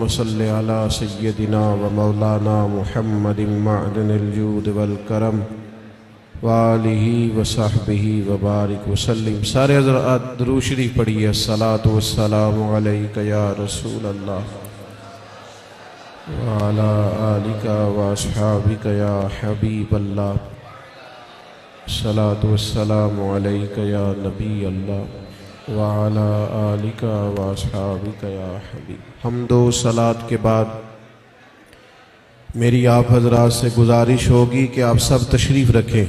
اللهم صل على سيدنا ومولانا محمد معدن الجود والکرم وآلہ وصحبہ وبارک وسلم۔ سارے حضرات درود شریف پڑھیے۔ الصلاۃ والسلام علیک یا رسول اللہ وعلی آلک واصحابک یا حبیب اللہ۔ الصلاۃ والسلام علیک یا نبی اللہ وعلی آلک واصحابک یا حبیب۔ حمد و صلاۃ کے بعد میری آپ حضرات سے گزارش ہوگی کہ آپ سب تشریف رکھیں،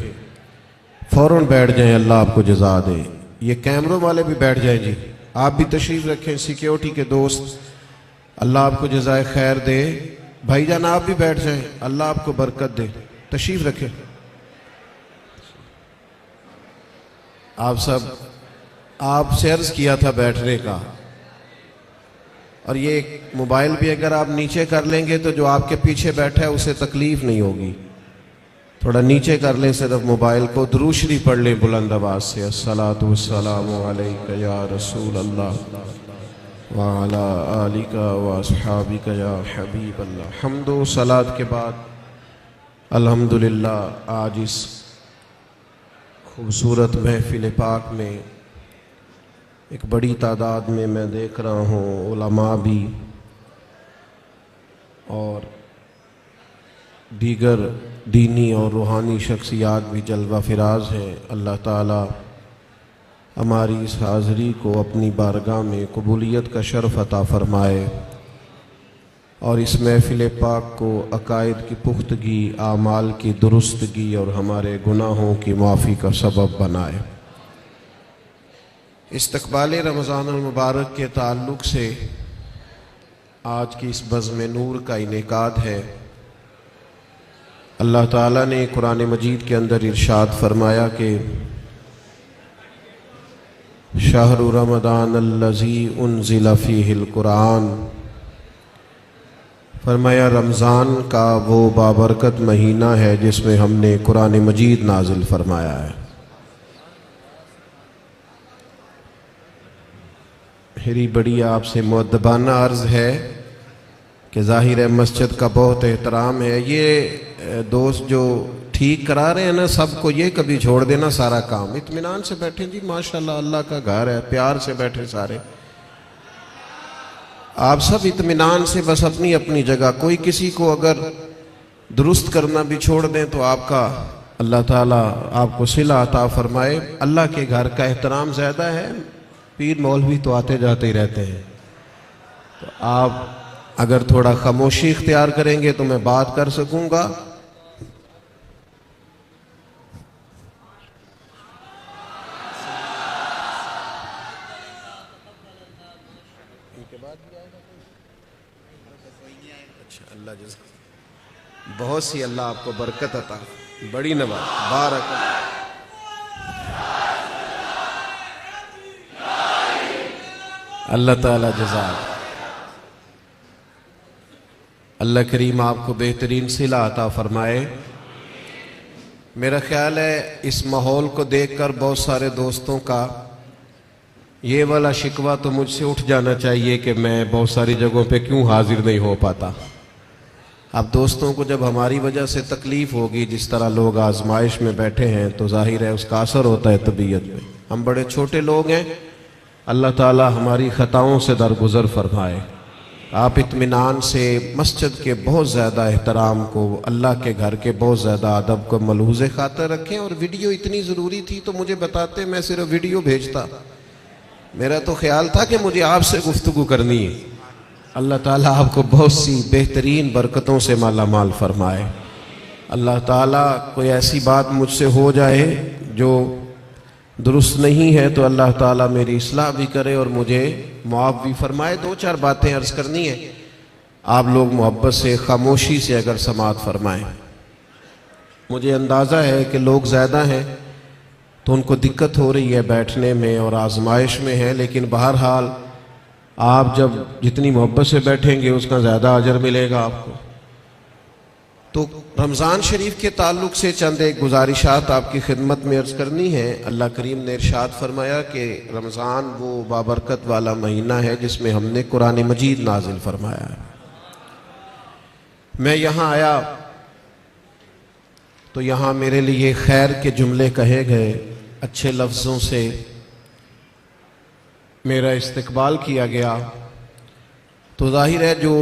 فوراً بیٹھ جائیں، اللہ آپ کو جزا دے۔ یہ کیمروں والے بھی بیٹھ جائیں جی، آپ بھی تشریف رکھیں، سیکیورٹی کے دوست، اللہ آپ کو جزائے خیر دے۔ بھائی جان آپ بھی بیٹھ جائیں، اللہ آپ کو برکت دے، تشریف رکھیں۔ آپ سے عرض کیا تھا بیٹھنے کا، اور یہ موبائل بھی اگر آپ نیچے کر لیں گے تو جو آپ کے پیچھے بیٹھا ہے اسے تکلیف نہیں ہوگی، تھوڑا نیچے کر لیں صرف موبائل کو۔ درود شریف پڑھ لیں بلند آواز سے۔ الصلاۃ والسلام علیک یا رسول اللہ وعلی آلک واصحابک یا حبیب اللہ۔ حمد و صلاۃ کے بعد الحمدللہ آج اس خوبصورت محفل پاک میں ایک بڑی تعداد میں دیکھ رہا ہوں علماء بھی اور دیگر دینی اور روحانی شخصیات بھی جلوہ فراز ہیں۔ اللہ تعالی ہماری اس حاضری کو اپنی بارگاہ میں قبولیت کا شرف عطا فرمائے اور اس محفل پاک کو عقائد کی پختگی، اعمال کی درستگی اور ہمارے گناہوں کی معافی کا سبب بنائے۔ استقبال رمضان المبارک کے تعلق سے آج کی اس بزم نور کا انعقاد ہے۔ اللہ تعالیٰ نے قرآن مجید کے اندر ارشاد فرمایا کہ شہر رمضان الذی انزل فیہ القرآن، فرمایا رمضان کا وہ بابرکت مہینہ ہے جس میں ہم نے قرآن مجید نازل فرمایا ہے۔ میری بڑی آپ سے مؤدبانہ عرض ہے کہ ظاہر ہے مسجد کا بہت احترام ہے، یہ دوست جو ٹھیک کرا رہے ہیں نا سب کو یہ کبھی چھوڑ دینا سارا کام، اطمینان سے بیٹھیں جی، ماشاءاللہ اللہ کا گھر ہے، پیار سے بیٹھیں سارے، آپ سب اطمینان سے بس اپنی اپنی جگہ، کوئی کسی کو اگر درست کرنا بھی چھوڑ دیں تو آپ کا اللہ تعالیٰ آپ کو صلہ عطا فرمائے۔ اللہ کے گھر کا احترام زیادہ ہے، پیر مولوی تو آتے جاتے ہی رہتے ہیں، تو آپ اگر تھوڑا خاموشی اختیار کریں گے تو میں بات کر سکوں گا۔ اللہ جزاک بہت سی، اللہ آپ کو برکت عطا، بڑی نواز، بارک اللہ تعالی جزاک۔ اللہ کریم آپ کو بہترین صلہ عطا فرمائے۔ میرا خیال ہے اس ماحول کو دیکھ کر بہت سارے دوستوں کا یہ والا شکوہ تو مجھ سے اٹھ جانا چاہیے کہ میں بہت ساری جگہوں پہ کیوں حاضر نہیں ہو پاتا۔ اب دوستوں کو جب ہماری وجہ سے تکلیف ہوگی، جس طرح لوگ آزمائش میں بیٹھے ہیں، تو ظاہر ہے اس کا اثر ہوتا ہے طبیعت میں۔ ہم بڑے چھوٹے لوگ ہیں، اللہ تعالی ہماری خطاؤں سے درگزر فرمائے۔ آپ اطمینان سے مسجد کے بہت زیادہ احترام کو، اللہ کے گھر کے بہت زیادہ ادب کو ملحوظ خاطر رکھیں، اور ویڈیو اتنی ضروری تھی تو مجھے بتاتے، میں صرف ویڈیو بھیجتا۔ میرا تو خیال تھا کہ مجھے آپ سے گفتگو کرنی ہے۔ اللہ تعالیٰ آپ کو بہت سی بہترین برکتوں سے مالا مال فرمائے۔ اللہ تعالیٰ کوئی ایسی بات مجھ سے ہو جائے جو درست نہیں ہے تو اللہ تعالیٰ میری اصلاح بھی کرے اور مجھے معاف بھی فرمائے۔ دو چار باتیں عرض کرنی ہے، آپ لوگ محبت سے، خاموشی سے اگر سماعت فرمائیں۔ مجھے اندازہ ہے کہ لوگ زیادہ ہیں تو ان کو دقت ہو رہی ہے بیٹھنے میں اور آزمائش میں ہے، لیکن بہرحال آپ جب جتنی محبت سے بیٹھیں گے اس کا زیادہ اجر ملے گا آپ کو۔ تو رمضان شریف کے تعلق سے چند ایک گزارشات آپ کی خدمت میں عرض کرنی ہے۔ اللہ کریم نے ارشاد فرمایا کہ رمضان وہ بابرکت والا مہینہ ہے جس میں ہم نے قرآن مجید نازل فرمایا ہے۔ میں یہاں آیا تو یہاں میرے لیے خیر کے جملے کہے گئے، اچھے لفظوں سے میرا استقبال کیا گیا، تو ظاہر ہے جو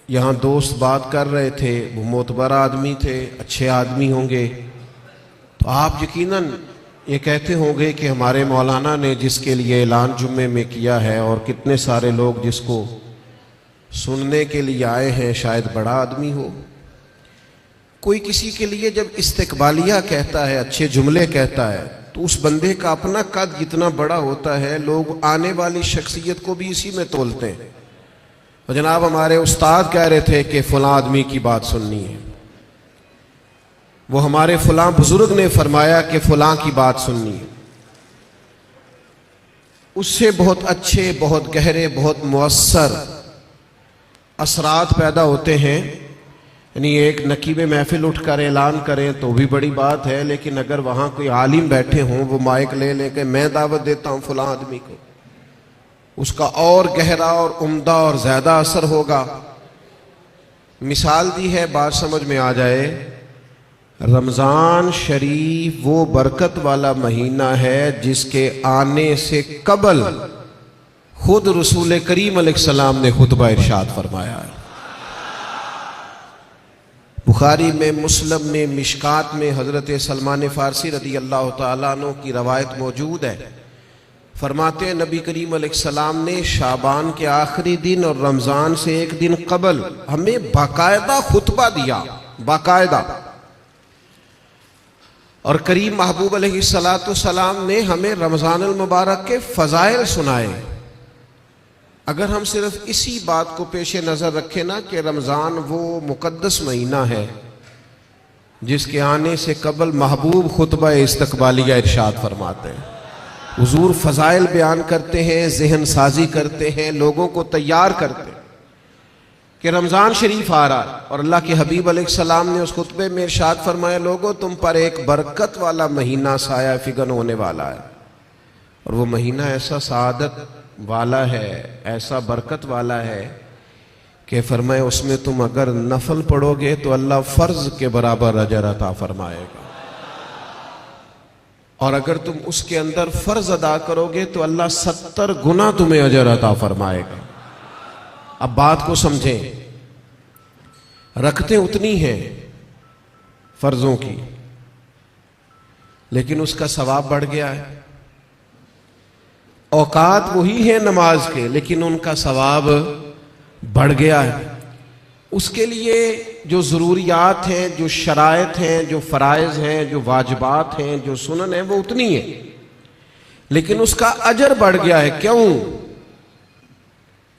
یہاں دوست بات کر رہے تھے وہ معتبر آدمی تھے، اچھے آدمی ہوں گے، تو آپ یقیناً یہ کہتے ہوں گے کہ ہمارے مولانا نے جس کے لیے اعلان جمعے میں کیا ہے اور کتنے سارے لوگ جس کو سننے کے لیے آئے ہیں شاید بڑا آدمی ہو۔ کوئی کسی کے لیے جب استقبالیہ کہتا ہے، اچھے جملے کہتا ہے، تو اس بندے کا اپنا قد جتنا بڑا ہوتا ہے لوگ آنے والی شخصیت کو بھی اسی میں تولتے ہیں۔ اور جناب ہمارے استاد کہہ رہے تھے کہ فلاں آدمی کی بات سننی ہے، وہ ہمارے فلاں بزرگ نے فرمایا کہ فلاں کی بات سننی ہے، اس سے بہت اچھے، بہت گہرے، بہت مؤثر اثرات پیدا ہوتے ہیں۔ یعنی ایک نقیب محفل اٹھ کر اعلان کریں تو بھی بڑی بات ہے، لیکن اگر وہاں کوئی عالم بیٹھے ہوں وہ مائک لے لے کے میں دعوت دیتا ہوں فلاں آدمی کو، اس کا اور گہرا اور عمدہ اور زیادہ اثر ہوگا۔ مثال دی ہے، بات سمجھ میں آ جائے، رمضان شریف وہ برکت والا مہینہ ہے جس کے آنے سے قبل خود رسول کریم علیہ السلام نے خطبہ ارشاد فرمایا ہے۔ بخاری میں، مسلم میں، مشکات میں حضرت سلمان فارسی رضی اللہ تعالیٰ عنہ کی روایت موجود ہے، فرماتے ہیں نبی کریم علیہ السلام نے شعبان کے آخری دن اور رمضان سے ایک دن قبل ہمیں باقاعدہ خطبہ دیا، باقاعدہ، اور کریم محبوب علیہ السلام نے ہمیں رمضان المبارک کے فضائل سنائے۔ اگر ہم صرف اسی بات کو پیش نظر رکھیں نا کہ رمضان وہ مقدس مہینہ ہے جس کے آنے سے قبل محبوب خطبہ استقبالیہ ارشاد فرماتے ہیں، حضور فضائل بیان کرتے ہیں، ذہن سازی کرتے ہیں، لوگوں کو تیار کرتے ہیں کہ رمضان شریف آ رہا ہے، اور اللہ کے حبیب علیہ السلام نے اس خطبے میں ارشاد فرمایا، لوگوں تم پر ایک برکت والا مہینہ سایہ فگن ہونے والا ہے، اور وہ مہینہ ایسا سعادت والا ہے، ایسا برکت والا ہے کہ فرمایا اس میں تم اگر نفل پڑھو گے تو اللہ فرض کے برابر اجر عطا فرمائے گا، اور اگر تم اس کے اندر فرض ادا کرو گے تو اللہ 70 گنا تمہیں اجر عطا فرمائے گا۔ اب بات کو سمجھیں، رکھتے اتنی ہیں فرضوں کی، لیکن اس کا ثواب بڑھ گیا ہے، اوقات وہی ہیں نماز کے لیکن ان کا ثواب بڑھ گیا ہے۔ اس کے لیے جو ضروریات ہیں، جو شرائط ہیں، جو فرائض ہیں، جو واجبات ہیں، جو سنن ہیں، وہ اتنی ہیں، لیکن اس کا اجر بڑھ گیا ہے۔ کیوں؟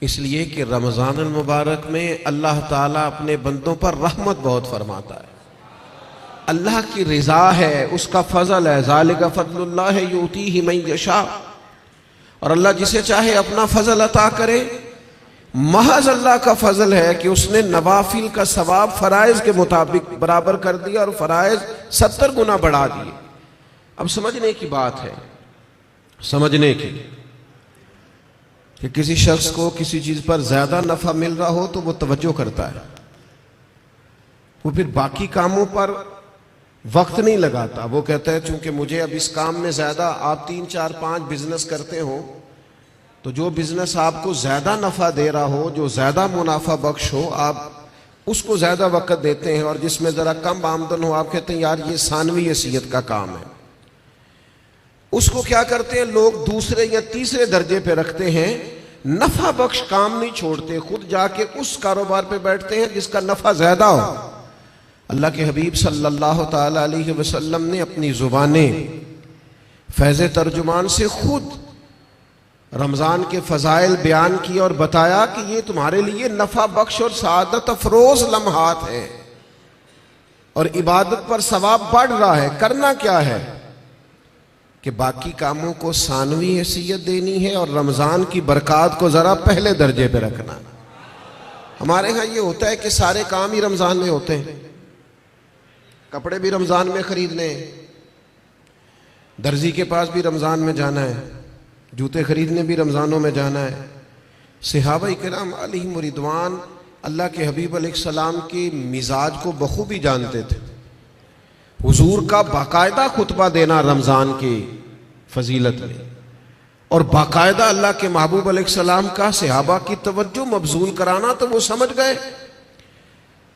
اس لیے کہ رمضان المبارک میں اللہ تعالیٰ اپنے بندوں پر رحمت بہت فرماتا ہے، اللہ کی رضا ہے، اس کا فضل ہے، ذالک فضل اللہ یؤتیہ من یشاء، اور اللہ جسے چاہے اپنا فضل عطا کرے۔ محض اللہ کا فضل ہے کہ اس نے نوافل کا ثواب فرائض کے مطابق برابر کر دیا اور فرائض 70 گنا بڑھا دیے۔ اب سمجھنے کی بات ہے، سمجھنے کی، کہ کسی شخص کو کسی چیز پر زیادہ نفع مل رہا ہو تو وہ توجہ کرتا ہے، وہ پھر باقی کاموں پر وقت نہیں لگاتا، وہ کہتا ہے چونکہ مجھے اب اس کام میں زیادہ، آپ 3 4 5 بزنس کرتے ہو تو جو بزنس آپ کو زیادہ نفع دے رہا ہو، جو زیادہ منافع بخش ہو، آپ اس کو زیادہ وقت دیتے ہیں، اور جس میں ذرا کم آمدن ہو آپ کہتے ہیں یار یہ ثانوی حیثیت کا کام ہے۔ اس کو کیا کرتے ہیں لوگ دوسرے یا تیسرے درجے پہ رکھتے ہیں، نفع بخش کام نہیں چھوڑتے، خود جا کے اس کاروبار پہ بیٹھتے ہیں جس کا نفع زیادہ ہو۔ اللہ کے حبیب صلی اللہ تعالی علیہ وسلم نے اپنی زبانیں فیض ترجمان سے خود رمضان کے فضائل بیان کی اور بتایا کہ یہ تمہارے لیے نفع بخش اور سعادت افروز لمحات ہیں، اور عبادت پر ثواب بڑھ رہا ہے۔ کرنا کیا ہے کہ باقی کاموں کو ثانوی حیثیت دینی ہے اور رمضان کی برکات کو ذرا پہلے درجے پہ رکھنا۔ ہمارے ہاں یہ ہوتا ہے کہ سارے کام ہی رمضان میں ہوتے ہیں، کپڑے بھی رمضان میں خرید لیں، درزی کے پاس بھی رمضان میں جانا ہے، جوتے خریدنے بھی رمضانوں میں جانا ہے۔ صحابہ کرام علیہم رضوان اللہ کے حبیب علیہ السلام کی مزاج کو بخوبی جانتے تھے. حضور کا باقاعدہ خطبہ دینا رمضان کی فضیلت میں، اور باقاعدہ اللہ کے محبوب علیہ السلام کا صحابہ کی توجہ مبذول کرانا، تو وہ سمجھ گئے.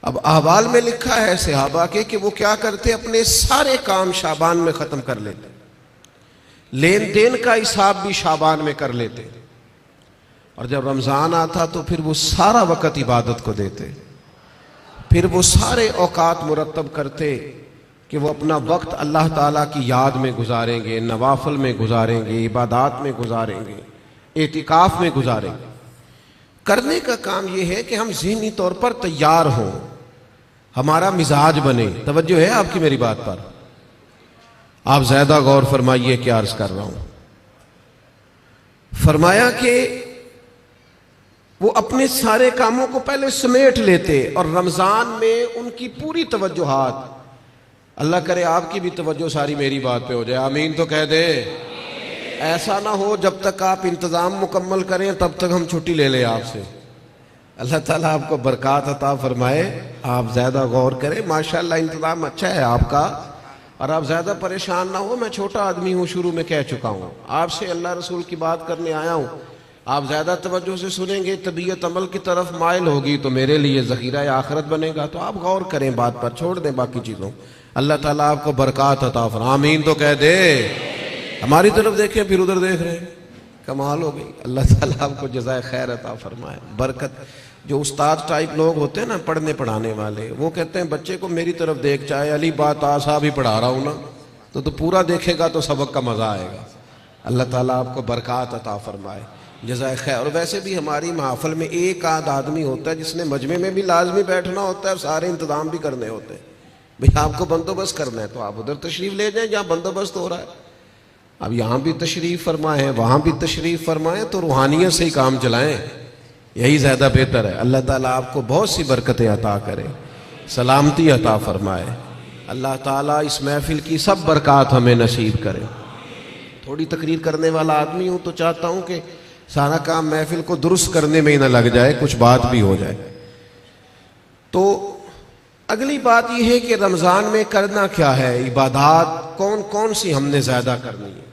اب احوال میں لکھا ہے صحابہ کے کہ وہ کیا کرتے، اپنے سارے کام شعبان میں ختم کر لیتے، لین دین کا حساب بھی شعبان میں کر لیتے، اور جب رمضان آتا تو پھر وہ سارا وقت عبادت کو دیتے. پھر وہ سارے اوقات مرتب کرتے کہ وہ اپنا وقت اللہ تعالیٰ کی یاد میں گزاریں گے، نوافل میں گزاریں گے، عبادات میں گزاریں گے، اعتکاف میں گزاریں گے. کرنے کا کام یہ ہے کہ ہم ذہنی طور پر تیار ہوں، ہمارا مزاج بنے. توجہ ہے آپ کی میری بات پر؟ آپ زیادہ غور فرمائیے کیا عرض کر رہا ہوں. فرمایا کہ وہ اپنے سارے کاموں کو پہلے سمیٹ لیتے، اور رمضان میں ان کی پوری توجہات، اللہ کرے آپ کی بھی توجہ ساری میری بات پہ ہو جائے، آمین تو کہہ دے. ایسا نہ ہو جب تک آپ انتظام مکمل کریں تب تک ہم چھٹی لے لیں آپ سے. اللہ تعالیٰ آپ کو برکات عطا فرمائے. آپ زیادہ غور کریں، ماشاءاللہ انتظام اچھا ہے آپ کا، اور آپ زیادہ پریشان نہ ہو. میں چھوٹا آدمی ہوں، شروع میں کہہ چکا ہوں، آپ سے اللہ رسول کی بات کرنے آیا ہوں. آپ زیادہ توجہ سے سنیں گے، طبیعت عمل کی طرف مائل ہوگی تو میرے لیے ذخیرہ آخرت بنے گا. تو آپ غور کریں بات پر، چھوڑ دیں باقی چیزوں. اللہ تعالیٰ آپ کو برکات عطا فرمائے، آمین تو کہہ دے. ہماری طرف دیکھیں پھر ادھر دیکھ رہے ہیں، کمال ہو گئی. اللہ تعالیٰ آپ کو جزائے خیر عطا فرمائے، برکت. جو استاد ٹائپ لوگ ہوتے ہیں نا، پڑھنے پڑھانے والے، وہ کہتے ہیں بچے کو میری طرف دیکھ، چاہے علی بات آسا بھی پڑھا رہا ہوں نا تو پورا دیکھے گا تو سبق کا مزہ آئے گا. اللہ تعالیٰ آپ کو برکات عطا فرمائے، جزائے خیر. اور ویسے بھی ہماری محفل میں ایک آدھ آدمی ہوتا ہے جس نے مجمع میں بھی لازمی بیٹھنا ہوتا ہے اور سارے انتظام بھی کرنے ہوتے ہیں. بھئی آپ کو بندوبست کرنا ہے تو آپ ادھر تشریف لے جائیں جہاں بندوبست ہو رہا ہے. اب یہاں بھی تشریف فرمائیں، وہاں بھی تشریف فرمائیں، تو روحانیت سے ہی کام چلائیں، یہی زیادہ بہتر ہے. اللہ تعالیٰ آپ کو بہت سی برکتیں عطا کرے، سلامتی عطا فرمائے. اللہ تعالیٰ اس محفل کی سب برکات ہمیں نصیب کرے. تھوڑی تقریر کرنے والا آدمی ہوں تو چاہتا ہوں کہ سارا کام محفل کو درست کرنے میں ہی نہ لگ جائے، کچھ بات بھی ہو جائے. تو اگلی بات یہ ہے کہ رمضان میں کرنا کیا ہے، عبادات کون کون سی ہم نے زیادہ کرنی ہے.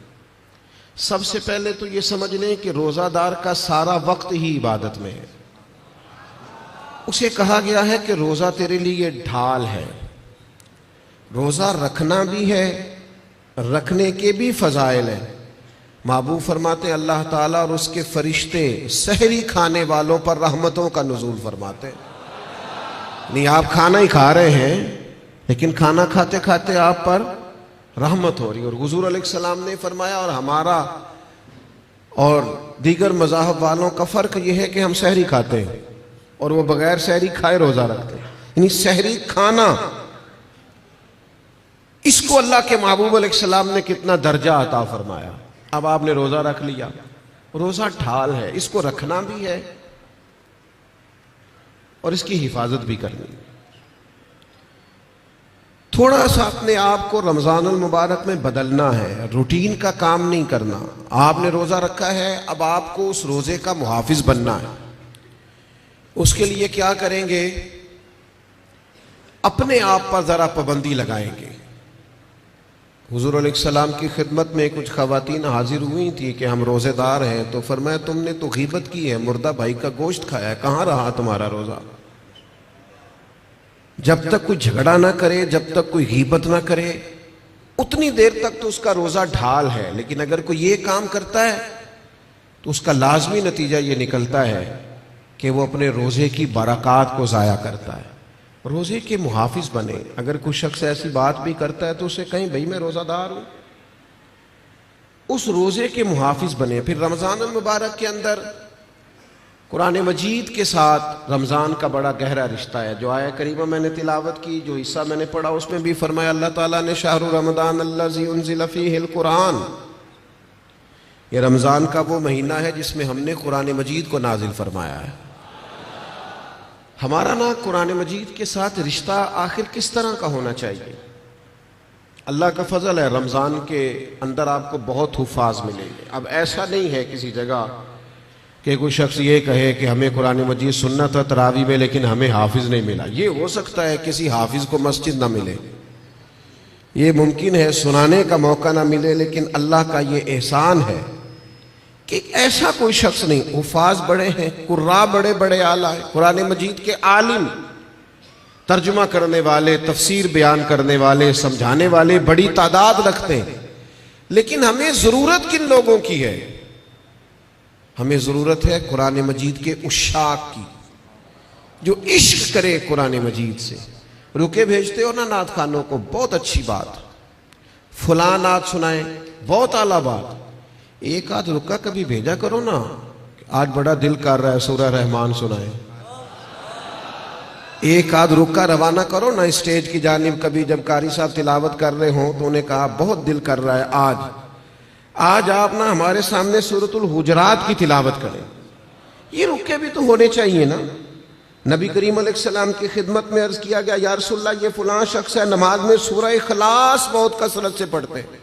سب سے پہلے تو یہ سمجھ لیں کہ روزہ دار کا سارا وقت ہی عبادت میں ہے. اسے کہا گیا ہے کہ روزہ تیرے لیے ڈھال ہے. روزہ رکھنا بھی ہے، رکھنے کے بھی فضائل ہیں. محبوب فرماتے اللہ تعالیٰ اور اس کے فرشتے سحری کھانے والوں پر رحمتوں کا نزول فرماتے. نہیں آپ کھانا ہی کھا رہے ہیں لیکن کھانا کھاتے کھاتے آپ پر رحمت ہو رہی. اور حضور علیہ السلام نے فرمایا، اور ہمارا اور دیگر مذاہب والوں کا فرق یہ ہے کہ ہم سحری کھاتے ہیں اور وہ بغیر سحری کھائے روزہ رکھتے ہیں. یعنی سحری کھانا، اس کو اللہ کے محبوب علیہ السلام نے کتنا درجہ عطا فرمایا. اب آپ نے روزہ رکھ لیا، روزہ ڈھال ہے، اس کو رکھنا بھی ہے اور اس کی حفاظت بھی کرنی. تھوڑا سا اپنے آپ کو رمضان المبارک میں بدلنا ہے، روٹین کا کام نہیں کرنا. آپ نے روزہ رکھا ہے، اب آپ کو اس روزے کا محافظ بننا ہے. اس کے لیے کیا کریں گے؟ اپنے آپ پر ذرا پابندی لگائیں گے. حضور علیہ السلام کی خدمت میں کچھ خواتین حاضر ہوئی تھی کہ ہم روزے دار ہیں، تو فرمایا تم نے تو غیبت کی ہے، مردہ بھائی کا گوشت کھایا ہے، کہاں رہا تمہارا روزہ؟ جب تک کوئی جھگڑا نہ کرے، جب تک کوئی غیبت نہ کرے، اتنی دیر تک تو اس کا روزہ ڈھال ہے. لیکن اگر کوئی یہ کام کرتا ہے تو اس کا لازمی نتیجہ یہ نکلتا ہے کہ وہ اپنے روزے کی برکات کو ضائع کرتا ہے. روزے کے محافظ بنے. اگر کوئی شخص ایسی بات بھی کرتا ہے تو اسے کہیں بھئی میں روزہ دار ہوں، اس روزے کے محافظ بنے. پھر رمضان المبارک کے اندر قرآن مجید کے ساتھ رمضان کا بڑا گہرا رشتہ ہے. جو آیہ کریمہ میں نے تلاوت کی، جو حصہ میں نے پڑھا، اس میں بھی فرمایا اللہ تعالیٰ نے شہر رمضان الذی انزل فیہ القرآن، یہ رمضان کا وہ مہینہ ہے جس میں ہم نے قرآن مجید کو نازل فرمایا ہے. ہمارا نا قرآن مجید کے ساتھ رشتہ آخر کس طرح کا ہونا چاہیے؟ اللہ کا فضل ہے، رمضان کے اندر آپ کو بہت حفاظ ملیں گے. اب ایسا نہیں ہے کسی جگہ کہ کوئی شخص یہ کہے کہ ہمیں قرآن مجید سننا تھا تراویح میں لیکن ہمیں حافظ نہیں ملا. یہ ہو سکتا ہے کسی حافظ کو مسجد نہ ملے، یہ ممکن ہے سنانے کا موقع نہ ملے، لیکن اللہ کا یہ احسان ہے کہ ایسا کوئی شخص نہیں. حفاظ بڑے ہیں، قراء بڑے بڑے اعلیٰ ہیں، قرآن مجید کے عالم، ترجمہ کرنے والے، تفسیر بیان کرنے والے، سمجھانے والے بڑی تعداد رکھتے ہیں. لیکن ہمیں ضرورت کن لوگوں کی ہے؟ ہمیں ضرورت ہے قرآن مجید کے عشاق کی، جو عشق کرے قرآن مجید سے. رکے بھیجتے ہو نا نعت خوانوں کو، بہت اچھی بات، فلاں نعت سنائیں، بہت اعلیٰ بات. ایک آدھ رکا کبھی بھیجا کرو نا، آج بڑا دل کر رہا ہے سورہ رحمان سنائیں. ایک آدھ رکا روانہ کرو نا اسٹیج کی جانب. کبھی جب قاری صاحب تلاوت کر رہے ہوں تو انہیں کہا بہت دل کر رہا ہے آج آپ نا ہمارے سامنے سورۃ الحجرات کی تلاوت کریں. یہ رکے بھی تو ہونے چاہیے نا. نبی کریم علیہ السلام کی خدمت میں عرض کیا گیا، یا رسول اللہ یہ فلاں شخص ہے نماز میں سورہ اخلاص بہت کثرت سے پڑھتے ہیں.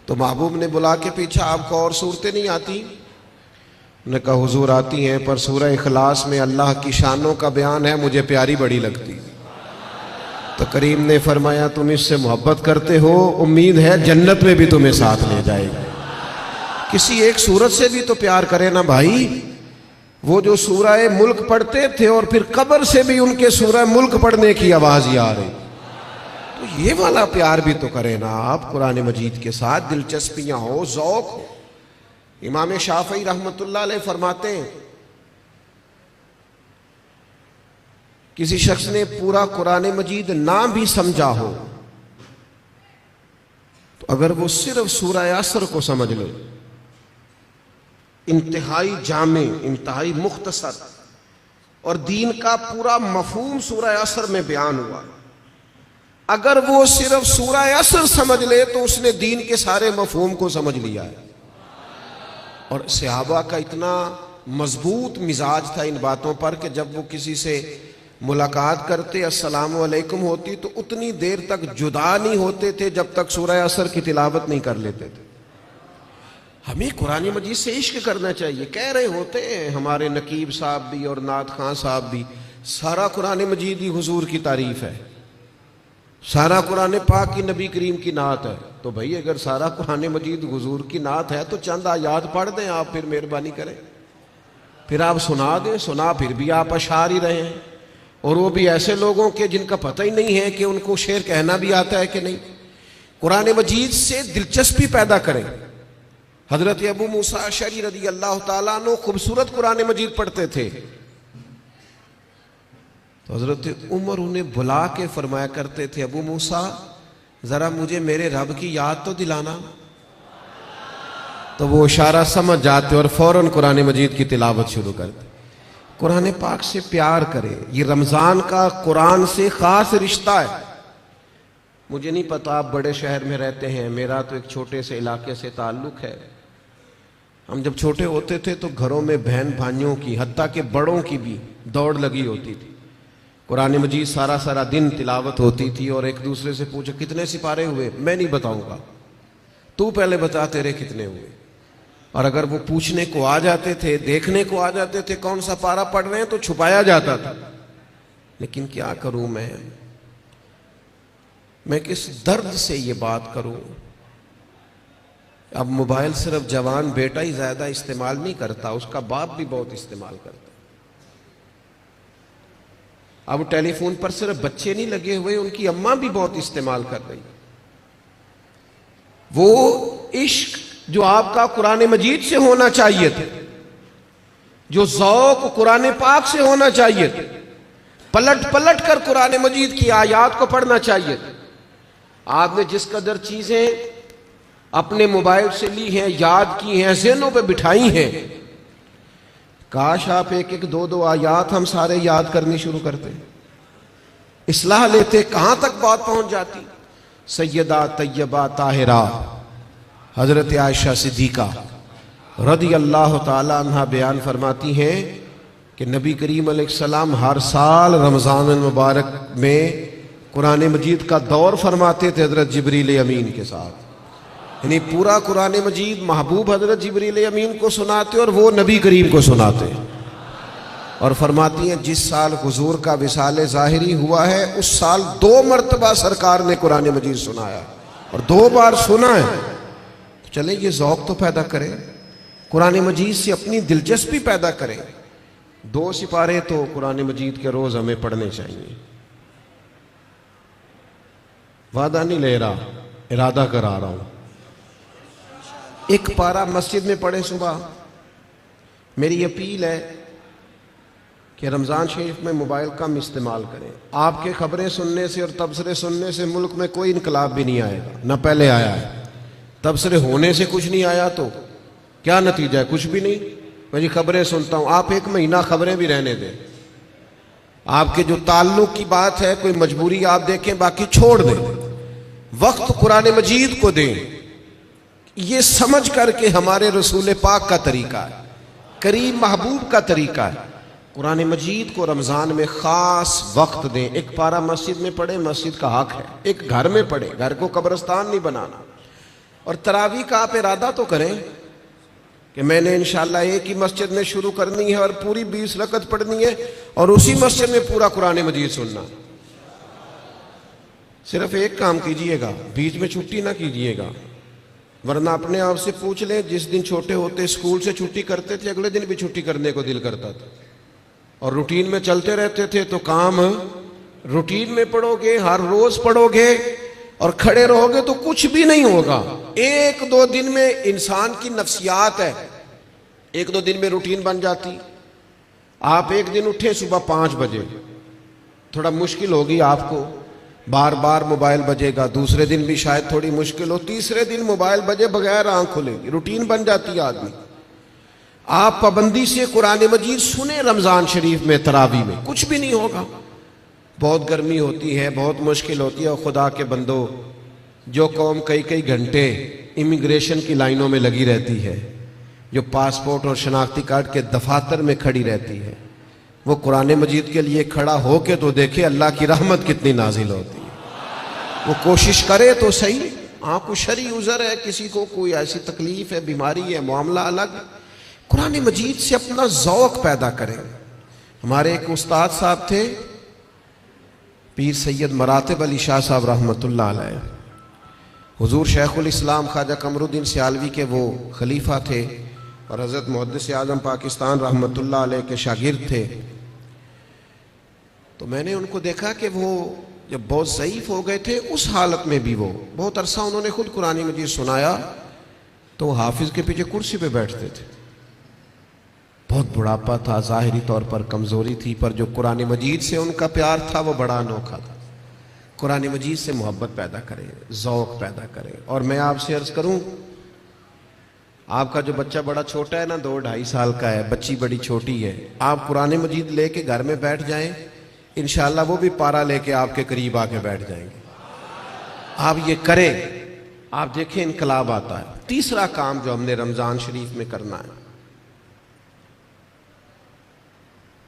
تو محبوب نے بلا کے پیچھا، آپ کو اور صورتیں نہیں آتی؟ انہوں نے کہا حضور آتی ہیں، پر سورہ اخلاص میں اللہ کی شانوں کا بیان ہے، مجھے پیاری بڑی لگتی. تو کریم نے فرمایا تم اس سے محبت کرتے ہو، امید ہے جنت میں بھی تمہیں ساتھ لے جائے گا. کسی ایک سورت سے بھی تو پیار کرے نا بھائی. وہ جو سورہ ملک پڑھتے تھے اور پھر قبر سے بھی ان کے سورہ ملک پڑھنے کی آواز ہی آ رہی، تو یہ والا پیار بھی تو کرے نا آپ. قرآن مجید کے ساتھ دلچسپیاں ہو، ذوق ہو. امام شافعی رحمۃ اللہ علیہ فرماتے ہیں کسی شخص نے پورا قرآن مجید نہ بھی سمجھا ہو تو اگر وہ صرف سورہ عصر کو سمجھ لے، انتہائی جامع، انتہائی مختصر، اور دین کا پورا مفہوم سورہ عصر میں بیان ہوا، اگر وہ صرف سورہ عصر سمجھ لے تو اس نے دین کے سارے مفہوم کو سمجھ لیا ہے. اور صحابہ کا اتنا مضبوط مزاج تھا ان باتوں پر کہ جب وہ کسی سے ملاقات کرتے، السلام علیکم ہوتی، تو اتنی دیر تک جدا نہیں ہوتے تھے جب تک سورہ عصر کی تلاوت نہیں کر لیتے تھے. ہمیں قرآن مجید سے عشق کرنا چاہیے. کہہ رہے ہوتے ہیں ہمارے نقیب صاحب بھی اور نعت خان صاحب بھی، سارا قرآن مجید ہی حضور کی تعریف ہے، سارا قرآن پاک کی نبی کریم کی نعت ہے. تو بھائی اگر سارا قرآن مجید حضور کی نعت ہے تو چند آیات پڑھ دیں آپ، پھر مہربانی کریں، پھر آپ سنا دیں. سنا پھر بھی آپ اشعار ہی رہے ہیں، اور وہ بھی ایسے لوگوں کے جن کا پتہ ہی نہیں ہے کہ ان کو شعر کہنا بھی آتا ہے کہ نہیں. قرآن مجید سے دلچسپی پیدا کریں. حضرت ابو موسیٰ اشعری رضی اللہ تعالیٰ عنہ خوبصورت قرآن مجید پڑھتے تھے. تو حضرت عمر انہیں بلا کے فرمایا کرتے تھے، ابو موسیٰ ذرا مجھے میرے رب کی یاد تو دلانا. تو وہ اشارہ سمجھ جاتے اور فوراً قرآن مجید کی تلاوت شروع کرتے. قرآن پاک سے پیار کرے. یہ رمضان کا قرآن سے خاص رشتہ ہے. مجھے نہیں پتا آپ بڑے شہر میں رہتے ہیں، میرا تو ایک چھوٹے سے علاقے سے تعلق ہے. ہم جب چھوٹے ہوتے تھے تو گھروں میں بہن بھائیوں کی، حتیٰ کہ بڑوں کی بھی دوڑ لگی ہوتی تھی. قرآن مجید سارا سارا دن تلاوت ہوتی تھی، اور ایک دوسرے سے پوچھو کتنے سپارے ہوئے، میں نہیں بتاؤں گا، تو پہلے بتا تیرے کتنے ہوئے. اور اگر وہ پوچھنے کو آ جاتے تھے، دیکھنے کو آ جاتے تھے کون سا پارا پڑھ رہے ہیں، تو چھپایا جاتا تھا. لیکن کیا کروں میں کس درد سے یہ بات کروں. اب موبائل صرف جوان بیٹا ہی زیادہ استعمال نہیں کرتا، اس کا باپ بھی بہت استعمال کرتا. اب ٹیلی فون پر صرف بچے نہیں لگے ہوئے، ان کی اماں بھی بہت استعمال کر رہی. وہ عشق جو آپ کا قرآن مجید سے ہونا چاہیے تھا، جو ذوق قرآن پاک سے ہونا چاہیے تھا، پلٹ پلٹ کر قرآن مجید کی آیات کو پڑھنا چاہیے تھا. آپ نے جس قدر چیزیں اپنے موبائل سے لی ہیں، یاد کی ہیں، ذہنوں پہ بٹھائی ہیں، کاش آپ ایک ایک دو دو آیات ہم سارے یاد کرنی شروع کرتے، اصلاح لیتے. کہاں تک بات پہنچ جاتی. سیدہ طیبہ طاہرہ حضرت عائشہ صدیقہ رضی اللہ تعالی عنہ بیان فرماتی ہیں کہ نبی کریم علیہ السلام ہر سال رمضان المبارک میں قرآن مجید کا دور فرماتے تھے حضرت جبریل امین کے ساتھ. یعنی پورا قرآن مجید محبوب حضرت جبریل امین کو سناتے اور وہ نبی کریم کو سناتے، اور فرماتی ہیں جس سال حضور کا وصال ظاہری ہوا ہے اس سال 2 مرتبہ سرکار نے قرآن مجید سنایا، اور 2 بار سنا ہے۔ چلے یہ ذوق تو پیدا کریں، قرآن مجید سے اپنی دلچسپی پیدا کریں۔ 2 سپارے تو قرآن مجید کے روز ہمیں پڑھنے چاہیے۔ وعدہ نہیں لے رہا، ارادہ کرا رہا ہوں، 1 پارہ مسجد میں پڑھیں صبح۔ میری اپیل ہے کہ رمضان شریف میں موبائل کم استعمال کریں۔ آپ کے خبریں سننے سے اور تبصرے سننے سے ملک میں کوئی انقلاب بھی نہیں آئے گا، نہ پہلے آیا ہے۔ تبصرے ہونے سے کچھ نہیں آیا تو کیا نتیجہ ہے؟ کچھ بھی نہیں۔ میں جی خبریں سنتا ہوں، آپ 1 مہینہ خبریں بھی رہنے دیں۔ آپ کے جو تعلق کی بات ہے، کوئی مجبوری آپ دیکھیں، باقی چھوڑ دیں۔ وقت قرآن مجید کو دیں، یہ سمجھ کر کہ ہمارے رسول پاک کا طریقہ ہے، کریم محبوب کا طریقہ ہے۔ قرآن مجید کو رمضان میں خاص وقت دیں۔ 1 پارہ مسجد میں پڑھیں، مسجد کا حق ہے۔ 1 گھر میں پڑھیں، گھر کو قبرستان نہیں بنانا۔ اور تراویح کا آپ ارادہ تو کریں کہ میں نے انشاءاللہ ایک ہی مسجد میں شروع کرنی ہے اور پوری 20 رکعت پڑھنی ہے، اور اسی مسجد میں پورا قرآن مجید سننا۔ صرف ایک کام کیجئے گا، بیچ میں چھٹی نہ کیجئے گا، ورنہ اپنے آپ سے پوچھ لیں، جس دن چھوٹے ہوتے اسکول سے چھٹی کرتے تھے اگلے دن بھی چھٹی کرنے کو دل کرتا تھا، اور روٹین میں چلتے رہتے تھے۔ تو کام روٹین میں پڑھو گے، ہر روز پڑھو گے اور کھڑے رہو گے تو کچھ بھی نہیں ہوگا۔ 1-2 دن میں انسان کی نفسیات ہے، 1-2 دن میں روٹین بن جاتی۔ آپ ایک دن اٹھیں صبح 5 بجے، تھوڑا مشکل ہوگی آپ کو، بار بار موبائل بجے گا، دوسرے دن بھی شاید تھوڑی مشکل ہو، تیسرے دن موبائل بجے بغیر آنکھ کھلے گی، روٹین بن جاتی ہے آدمی۔ آپ پابندی سے قرآن مجید سنیں رمضان شریف میں، تراویح میں، کچھ بھی نہیں ہوگا۔ بہت گرمی ہوتی ہے، بہت مشکل ہوتی ہے، اور خدا کے بندو، جو قوم کئی گھنٹے امیگریشن کی لائنوں میں لگی رہتی ہے، جو پاسپورٹ اور شناختی کارڈ کے دفاتر میں کھڑی رہتی ہے، وہ قرآن مجید کے لیے کھڑا ہو کے تو دیکھے اللہ کی رحمت کتنی نازل ہوتی ہے۔ وہ کوشش کرے تو صحیح۔ ہاں کوئی شرعی عذر ہے، کسی کو کوئی ایسی تکلیف ہے، بیماری ہے، معاملہ الگ، قرآن مجید سے اپنا ذوق پیدا کریں۔ ہمارے ایک استاد صاحب تھے، پیر سید مراتب علی شاہ صاحب رحمۃ اللہ علیہ، حضور شیخ الاسلام خواجہ قمر الدین سیالوی کے وہ خلیفہ تھے، اور حضرت محدث اعظم پاکستان رحمۃ اللہ علیہ کے شاگرد تھے۔ تو میں نے ان کو دیکھا کہ وہ جب بہت ضعیف ہو گئے تھے، اس حالت میں بھی وہ بہت عرصہ انہوں نے خود قرآن مجید سنایا، تو حافظ کے پیچھے کرسی پہ بیٹھتے تھے۔ بہت بڑھاپا تھا، ظاہری طور پر کمزوری تھی، پر جو قرآن مجید سے ان کا پیار تھا وہ بڑا انوکھا تھا۔ قرآن مجید سے محبت پیدا کریں، ذوق پیدا کریں۔ اور میں آپ سے عرض کروں، آپ کا جو بچہ بڑا چھوٹا ہے نا، 2-2.5 سال کا ہے، بچی بڑی چھوٹی ہے، آپ قرآن مجید لے کے گھر میں بیٹھ جائیں، انشاءاللہ وہ بھی پارہ لے کے آپ کے قریب آ کے بیٹھ جائیں گے۔ آپ یہ کریں، آپ دیکھیں انقلاب آتا ہے۔ تیسرا کام جو ہم نے رمضان شریف میں کرنا ہے،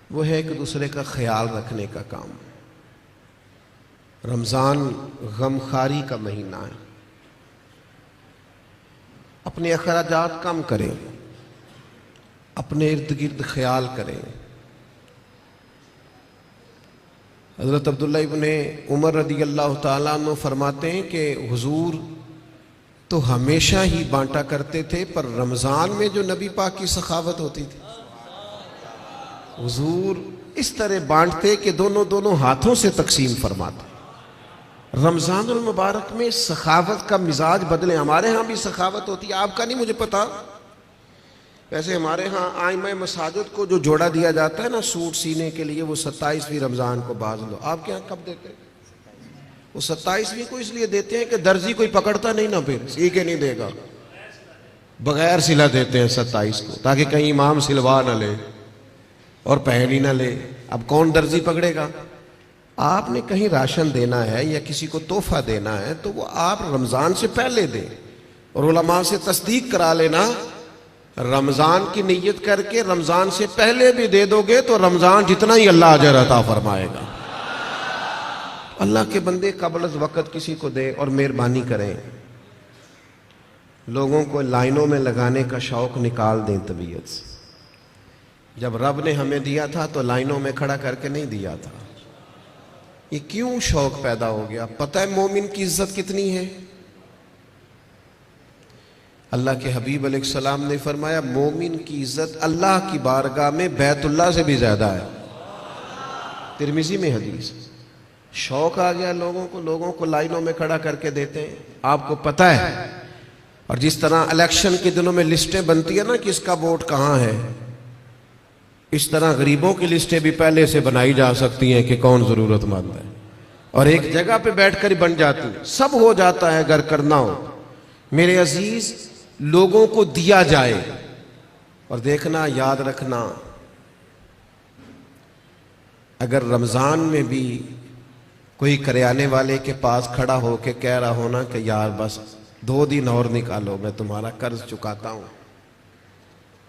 وہ ہے ایک دوسرے کا خیال رکھنے کا کام۔ رمضان غمخواری کا مہینہ ہے، اپنے اخراجات کم کریں، اپنے ارد گرد خیال کریں۔ حضرت عبداللہ ابن عمر رضی اللہ تعالیٰ عنہ فرماتے ہیں کہ حضور تو ہمیشہ ہی بانٹا کرتے تھے، پر رمضان میں جو نبی پاک کی سخاوت ہوتی تھی، حضور اس طرح بانٹتے کہ دونوں ہاتھوں سے تقسیم فرماتے۔ رمضان المبارک میں سخاوت کا مزاج بدلیں۔ ہمارے ہاں بھی سخاوت ہوتی ہے، آپ کا نہیں مجھے پتا، ویسے ہمارے ہاں آئمہ مساجد کو جو جوڑا دیا جاتا ہے نا سوٹ سینے کے لیے، وہ 27ویں رمضان کو باز لو۔ آپ کے ہاں کب دیتے ہیں؟ وہ 27ویں کو اس لیے دیتے ہیں کہ درزی کوئی پکڑتا نہیں نا، پھر سی کے نہیں دے گا، بغیر سلا دیتے ہیں 27 کو، تاکہ کہیں امام سلوا نہ لے اور پہن ہی نہ لے۔ اب کون درزی پکڑے گا؟ آپ نے کہیں راشن دینا ہے یا کسی کو تحفہ دینا ہے تو وہ آپ رمضان سے پہلے دیں، اور علماء سے تصدیق کرا لینا، رمضان کی نیت کر کے رمضان سے پہلے بھی دے دو گے تو رمضان جتنا ہی اللہ اجر عطا فرمائے گا۔ اللہ کے بندے قبل از وقت کسی کو دیں اور مہربانی کریں۔ لوگوں کو لائنوں میں لگانے کا شوق نکال دیں طبیعت سے۔ جب رب نے ہمیں دیا تھا تو لائنوں میں کھڑا کر کے نہیں دیا تھا۔ یہ کیوں شوق پیدا ہو گیا؟ پتہ ہے مومن کی عزت کتنی ہے؟ اللہ کے حبیب علیہ السلام نے فرمایا مومن کی عزت اللہ کی بارگاہ میں بیت اللہ سے بھی زیادہ ہے۔ ترمذی میں حدیث۔ شوق آ گیا لوگوں کو لائنوں میں کھڑا کر کے دیتے ہیں۔ آپ کو پتہ ہے، اور جس طرح الیکشن کے دنوں میں لسٹیں بنتی ہیں نا کس کا ووٹ کہاں ہے، اس طرح غریبوں کی لسٹیں بھی پہلے سے بنائی جا سکتی ہیں کہ کون ضرورت مند ہے، اور ایک جگہ پہ بیٹھ کر ہی بن جاتی، سب ہو جاتا ہے اگر کرنا ہو۔ میرے عزیز، لوگوں کو دیا جائے، اور دیکھنا یاد رکھنا، اگر رمضان میں بھی کوئی کریانے والے کے پاس کھڑا ہو کے کہہ رہا ہونا کہ یار بس 2 دن اور نکالو میں تمہارا قرض چکاتا ہوں،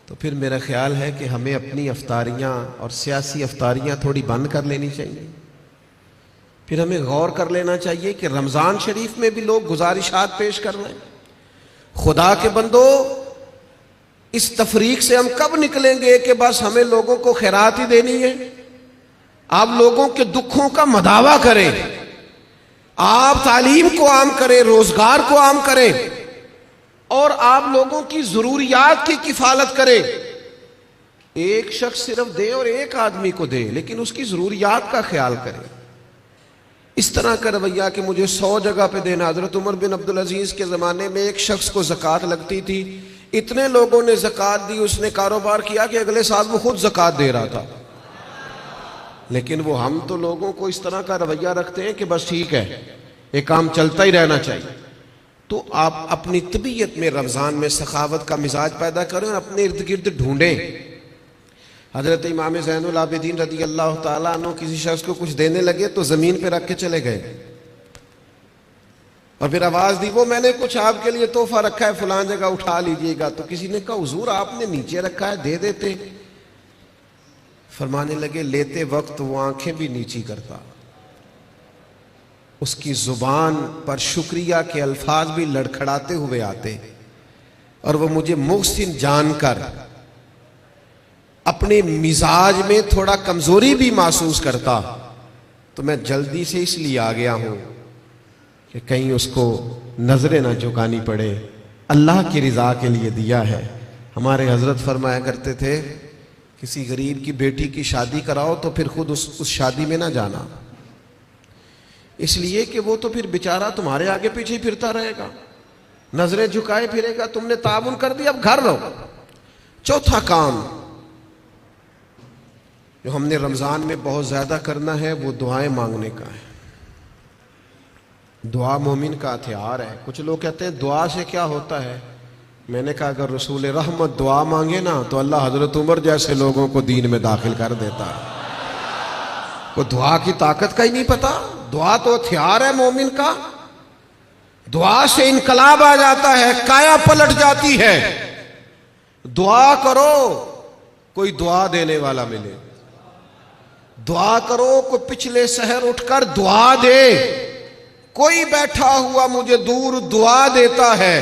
تو پھر میرا خیال ہے کہ ہمیں اپنی افطاریاں اور سیاسی افطاریاں تھوڑی بند کر لینی چاہیے۔ پھر ہمیں غور کر لینا چاہیے کہ رمضان شریف میں بھی لوگ گزارشات پیش کر رہے ہیں۔ خدا کے بندو، اس تفریق سے ہم کب نکلیں گے کہ بس ہمیں لوگوں کو خیرات ہی دینی ہے؟ آپ لوگوں کے دکھوں کا مداوع کریں، آپ تعلیم کو عام کریں، روزگار کو عام کریں، اور آپ لوگوں کی ضروریات کی کفالت کریں۔ ایک شخص صرف دے اور ایک آدمی کو دے، لیکن اس کی ضروریات کا خیال کریں۔ اس طرح کا رویہ کہ مجھے 100 جگہ پہ دینا۔ حضرت عمر بن عبدالعزیز کے زمانے میں ایک شخص کو زکوٰۃ لگتی تھی، اتنے لوگوں نے زکوٰۃ دی، اس نے کاروبار کیا کہ اگلے سال وہ خود زکوٰۃ دے رہا تھا۔ لیکن وہ ہم تو لوگوں کو اس طرح کا رویہ رکھتے ہیں کہ بس ٹھیک ہے، یہ کام چلتا ہی رہنا چاہیے۔ تو آپ اپنی طبیعت میں رمضان میں سخاوت کا مزاج پیدا کریں اور اپنے ارد گرد ڈھونڈیں۔ حضرت امام زین العابدین رضی اللہ تعالیٰ عنہ کسی شخص کو کچھ دینے لگے تو زمین پہ رکھ کے چلے گئے، اور پھر آواز دی وہ میں نے کچھ آپ کے لیے تحفہ رکھا ہے فلان جگہ اٹھا لیجئے گا۔ تو کسی نے کہا حضور آپ نے نیچے رکھا ہے، دے دیتے۔ فرمانے لگے لیتے وقت وہ آنکھیں بھی نیچی کرتا، اس کی زبان پر شکریہ کے الفاظ بھی لڑکھڑاتے ہوئے آتے، اور وہ مجھے محسن جان کر اپنے مزاج میں تھوڑا کمزوری بھی محسوس کرتا، تو میں جلدی سے اس لیے آ گیا ہوں کہ کہیں اس کو نظریں نہ جھکانی پڑے، اللہ کی رضا کے لیے دیا ہے۔ ہمارے حضرت فرمایا کرتے تھے کسی غریب کی بیٹی کی شادی کراؤ تو پھر خود اس شادی میں نہ جانا، اس لیے کہ وہ تو پھر بیچارہ تمہارے آگے پیچھے پھرتا رہے گا، نظریں جھکائے پھرے گا، تم نے تعاون کر دیا اب گھر رہو۔ چوتھا کام جو ہم نے رمضان میں بہت زیادہ کرنا ہے وہ دعائیں مانگنے کا ہے۔ دعا مومن کا ہتھیار ہے۔ کچھ لوگ کہتے ہیں دعا سے کیا ہوتا ہے؟ میں نے کہا اگر رسول رحمت دعا مانگے نا تو اللہ حضرت عمر جیسے لوگوں کو دین میں داخل کر دیتا ہے۔ وہ دعا کی طاقت کا ہی نہیں پتا۔ دعا تو ہتھیار ہے مومن کا، دعا سے انقلاب آ جاتا ہے، کایا پلٹ جاتی ہے۔ دعا کرو کوئی دعا دینے والا ملے، دعا کرو کوئی پچھلے سحر اٹھ کر دعا دے، کوئی بیٹھا ہوا مجھے دور دعا دیتا ہے،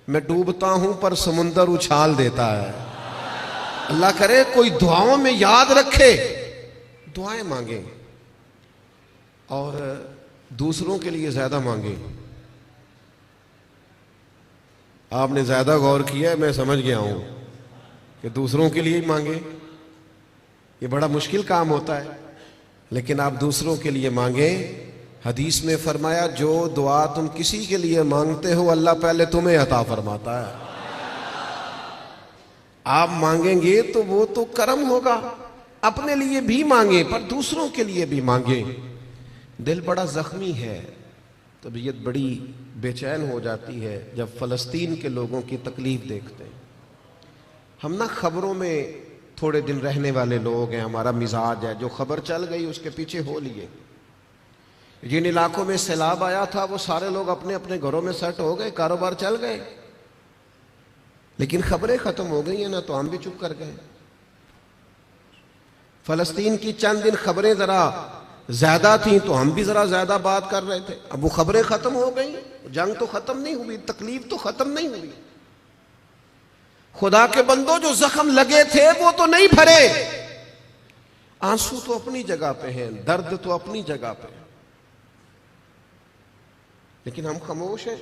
میں ڈوبتا ہوں پر سمندر اچھال دیتا ہے۔ اللہ کرے کوئی دعاؤں میں یاد رکھے، دعائیں مانگیں اور دوسروں کے لیے زیادہ مانگیں۔ آپ نے زیادہ غور کیا ہے، میں سمجھ گیا ہوں کہ دوسروں کے لیے ہی مانگیں، یہ بڑا مشکل کام ہوتا ہے، لیکن آپ دوسروں کے لیے مانگیں۔ حدیث میں فرمایا جو دعا تم کسی کے لیے مانگتے ہو اللہ پہلے تمہیں عطا فرماتا ہے۔ آپ مانگیں گے تو وہ تو کرم ہوگا، اپنے لیے بھی مانگیں پر دوسروں کے لیے بھی مانگیں۔ دل بڑا زخمی ہے، طبیعت بڑی بے چین ہو جاتی ہے جب فلسطین کے لوگوں کی تکلیف دیکھتے ہیں۔ ہم نہ خبروں میں تھوڑے دن رہنے والے لوگ ہیں، ہمارا مزاج ہے جو خبر چل گئی اس کے پیچھے ہو لیے۔ جن علاقوں میں سیلاب آیا تھا وہ سارے لوگ اپنے اپنے گھروں میں سیٹ ہو گئے، کاروبار چل گئے، لیکن خبریں ختم ہو گئی ہیں نا تو ہم بھی چپ کر گئے۔ فلسطین کی چند دن خبریں ذرا زیادہ تھیں تو ہم بھی ذرا زیادہ بات کر رہے تھے، اب وہ خبریں ختم ہو گئیں، جنگ تو ختم نہیں ہوئی، تکلیف تو ختم نہیں ہوئی. خدا کے بندوں جو زخم لگے تھے وہ تو نہیں بھرے. آنسو تو اپنی جگہ پہ ہیں، درد تو اپنی جگہ پہ ہے، لیکن ہم خاموش ہیں.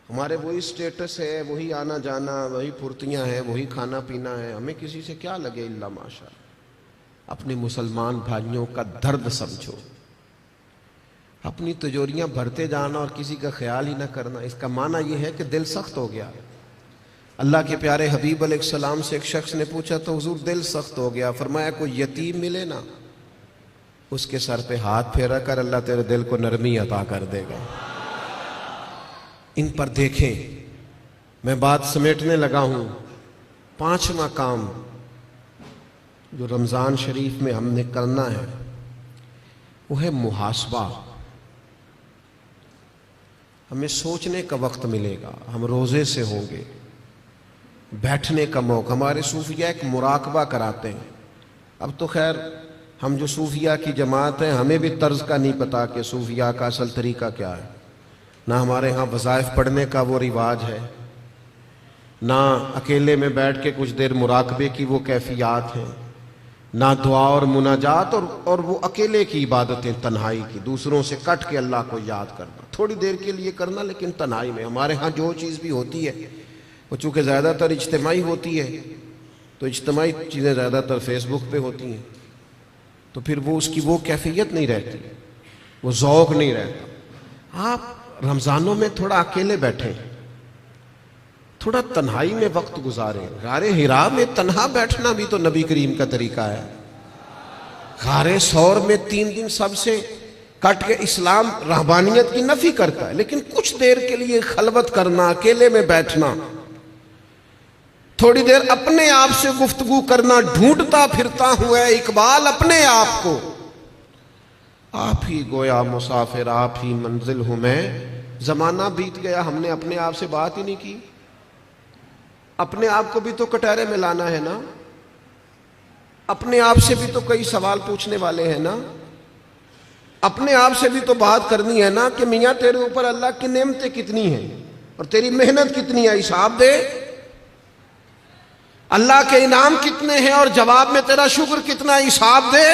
ہمارے وہی سٹیٹس ہے، وہی آنا جانا، وہی پھرتیاں ہیں، وہی کھانا پینا ہے. ہمیں کسی سے کیا لگے الا ماشاء. اپنے مسلمان بھائیوں کا درد سمجھو. اپنی تجوریاں بھرتے جانا اور کسی کا خیال ہی نہ کرنا، اس کا معنی یہ ہے کہ دل سخت ہو گیا. اللہ کے پیارے حبیب علیہ السلام سے ایک شخص نے پوچھا تو حضور دل سخت ہو گیا. فرمایا کوئی یتیم ملے نا، اس کے سر پہ ہاتھ پھیرا کر، اللہ تیرے دل کو نرمی عطا کر دے گا. ان پر دیکھیں. میں بات سمیٹنے لگا ہوں. 5واں کام جو رمضان شریف میں ہم نے کرنا ہے وہ ہے محاسبہ. ہمیں سوچنے کا وقت ملے گا، ہم روزے سے ہوں گے، بیٹھنے کا موقع. ہمارے صوفیہ ایک مراقبہ کراتے ہیں. اب تو خیر ہم جو صوفیہ کی جماعت ہیں ہمیں بھی طرز کا نہیں پتا کہ صوفیہ کا اصل طریقہ کیا ہے. نہ ہمارے ہاں وظائف پڑھنے کا وہ رواج ہے، نہ اکیلے میں بیٹھ کے کچھ دیر مراقبے کی وہ کیفیات ہیں، نہ دعا اور مناجات اور وہ اکیلے کی عبادتیں تنہائی کی، دوسروں سے کٹ کے اللہ کو یاد کرنا، تھوڑی دیر کے لیے کرنا لیکن تنہائی میں. ہمارے ہاں جو چیز بھی ہوتی ہے وہ چونکہ زیادہ تر اجتماعی ہوتی ہے تو اجتماعی چیزیں زیادہ تر فیس بک پہ ہوتی ہیں، تو پھر وہ اس کی وہ کیفیت نہیں رہتی، وہ ذوق نہیں رہتا. آپ رمضانوں میں تھوڑا اکیلے بیٹھیں، تھوڑا تنہائی میں وقت گزاریں. غار حرا میں تنہا بیٹھنا بھی تو نبی کریم کا طریقہ ہے. غار ثور میں 3 دن سب سے کٹ کے اسلام رہبانیت کی نفی کرتا ہے، لیکن کچھ دیر کے لیے خلوت کرنا، اکیلے میں بیٹھنا، تھوڑی دیر اپنے آپ سے گفتگو کرنا. ڈھونڈتا پھرتا ہوں اے اقبال اپنے آپ کو، آپ ہی گویا مسافر، آپ ہی منزل ہوں میں. زمانہ بیت گیا، ہم نے اپنے آپ سے بات ہی نہیں کی. اپنے آپ کو بھی تو کٹہرے میں لانا ہے نا، اپنے آپ سے بھی تو کئی سوال پوچھنے والے ہیں نا، اپنے آپ سے بھی تو بات کرنی ہے نا کہ میاں تیرے اوپر اللہ کی نعمتیں کتنی ہیں اور تیری محنت کتنی ہے، حساب دے. اللہ کے انعام کتنے ہیں اور جواب میں تیرا شکر کتنا ہے، حساب دے.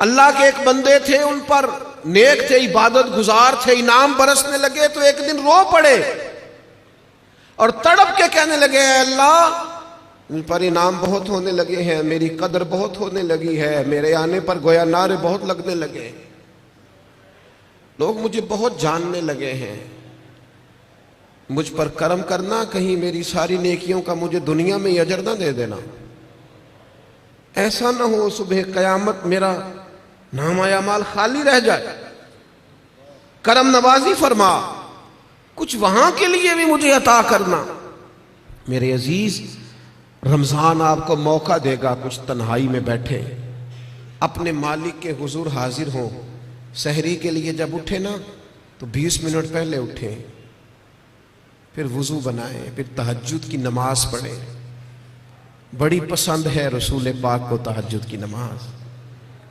اللہ کے ایک بندے تھے، ان پر نیک تھے، عبادت گزار تھے، انعام برسنے لگے تو ایک دن رو پڑے اور تڑپ کے کہنے لگے اے اللہ ان پر انعام بہت ہونے لگے ہیں، میری قدر بہت ہونے لگی ہے، میرے آنے پر گویا نعرے بہت لگنے لگے، لوگ مجھے بہت جاننے لگے ہیں، مجھ پر کرم کرنا، کہیں میری ساری نیکیوں کا مجھے دنیا میں اجر نہ دے دینا. ایسا نہ ہو صبح قیامت میرا نام اعمال خالی رہ جائے. کرم نوازی فرما، کچھ وہاں کے لیے بھی مجھے عطا کرنا. میرے عزیز رمضان آپ کو موقع دے گا کچھ تنہائی میں بیٹھے، اپنے مالک کے حضور حاضر ہوں. سحری کے لیے جب اٹھے نا تو 20 منٹ پہلے اٹھیں، پھر وضو بنائیں، پھر تہجد کی نماز پڑھیں. بڑی پسند ہے رسول پاک کو تہجد کی نماز،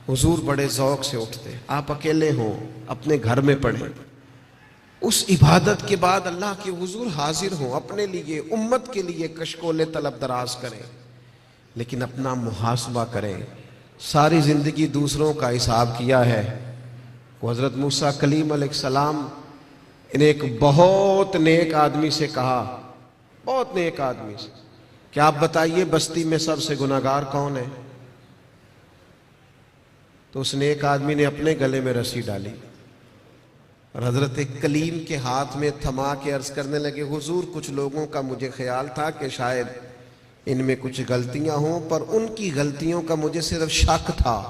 حضور بڑے ذوق سے اٹھتے. آپ اکیلے ہوں اپنے گھر میں پڑھیں. اس عبادت کے بعد اللہ کے حضور حاضر ہوں، اپنے لیے امت کے لیے کشکول طلب دراز کریں، لیکن اپنا محاسبہ کریں. ساری زندگی دوسروں کا حساب کیا ہے. وہ حضرت موسیٰ کلیم علیہ السلام نے ایک بہت نیک آدمی سے کہا، بہت نیک آدمی سے، کہ آپ بتائیے بستی میں سب سے گناہگار کون ہے؟ تو اس نیک آدمی نے اپنے گلے میں رسی ڈالی اور حضرت کلیم کے ہاتھ میں تھما کے عرض کرنے لگے حضور کچھ لوگوں کا مجھے خیال تھا کہ شاید ان میں کچھ غلطیاں ہوں، پر ان کی غلطیوں کا مجھے صرف شک تھا،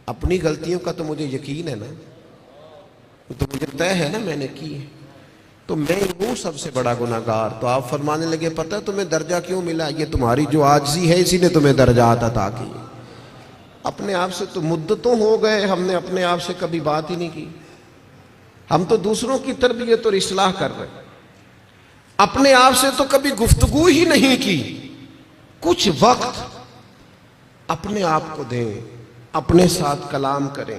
اپنی غلطیوں کا تو مجھے یقین ہے نا، تو مجھے طے ہے نا میں نے کی ہے، تو میں ہوں سب سے بڑا گناہگار. تو آپ فرمانے لگے پتہ تمہیں درجہ کیوں ملا؟ یہ تمہاری جو عاجزی ہے اسی نے تمہیں درجات عطا کی. اپنے آپ سے تو مدتوں ہو گئے ہم نے اپنے آپ سے کبھی بات ہی نہیں کی. ہم تو دوسروں کی تربیت اور اصلاح کر رہے ہیں، اپنے آپ سے تو کبھی گفتگو ہی نہیں کی. کچھ وقت اپنے آپ کو دیں، اپنے ساتھ کلام کریں.